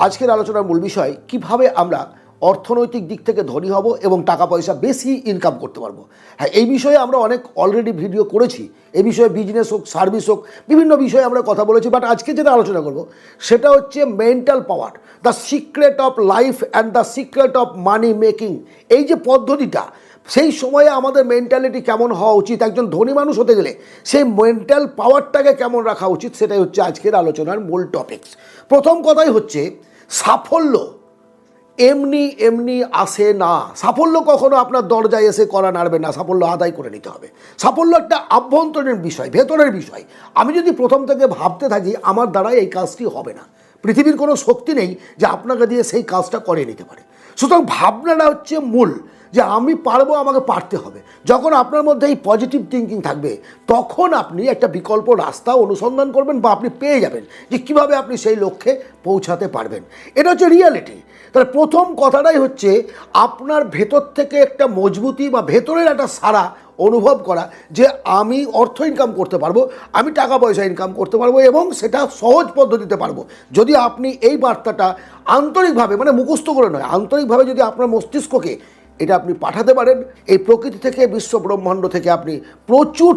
আজকের আলোচনার মূল বিষয় কিভাবে আমরা অর্থনৈতিক দিক থেকে ধনী হব এবং টাকা পয়সা বেশি ইনকাম করতে পারবো। হ্যাঁ, এই বিষয়ে আমরা অনেক অলরেডি ভিডিও করেছি। এই বিষয়ে বিজনেস হোক, সার্ভিস হোক, বিভিন্ন বিষয়ে আমরা কথা বলেছি। বাট আজকে যেটা আলোচনা করব সেটা হচ্ছে mental power, the secret of life and the secret of money making. এই যে পদ্ধতিটা, সেই সময়ে আমাদের মেন্টালিটি কেমন হওয়া উচিত, একজন ধনী মানুষ হতে গেলে সেই মেন্টাল পাওয়ারটাকে কেমন রাখা উচিত, সেটাই হচ্ছে আজকের আলোচনার মূল টপিকস। প্রথম কথাই হচ্ছে সাফল্য এমনি এমনি আসে না। সাফল্য কখনো আপনার দরজায় এসে করা নাড়বে না, সাফল্য আদায় করে নিতে হবে। সাফল্য একটা আভ্যন্তরীণ বিষয়, ভেতরের বিষয়। আমি যদি প্রথম থেকে ভাবতে থাকি আমার দ্বারা এই কাজটি হবে না, পৃথিবীর কোনো শক্তি নেই যে আপনাকে দিয়ে সেই কাজটা করে নিতে পারে। সুতরাং ভাবনাটা হচ্ছে মূল, যে আমি পারবো, আমাকে পারতে হবে। যখন আপনার মধ্যে এই পজিটিভ থিঙ্কিং থাকবে তখন আপনি একটা বিকল্প রাস্তা অনুসন্ধান করবেন বা আপনি পেয়ে যাবেন যে কীভাবে আপনি সেই লক্ষ্যে পৌঁছাতে পারবেন। এটা হচ্ছে রিয়ালিটি। তাহলে প্রথম কথাটাই হচ্ছে আপনার ভেতর থেকে একটা মজবুতি বা ভেতরের একটা সারা অনুভব করা যে আমি অর্থ ইনকাম করতে পারবো, আমি টাকা পয়সা ইনকাম করতে পারবো এবং সেটা সহজ পদ্ধতিতে পারবো। যদি আপনি এই বার্তাটা আন্তরিকভাবে, মানে মুখস্থ করে নয়, আন্তরিকভাবে যদি আপনার মস্তিষ্ককে এটা আপনি পাঠাতে পারেন, এই প্রকৃতি থেকে, বিশ্ব ব্রহ্মাণ্ড থেকে আপনি প্রচুর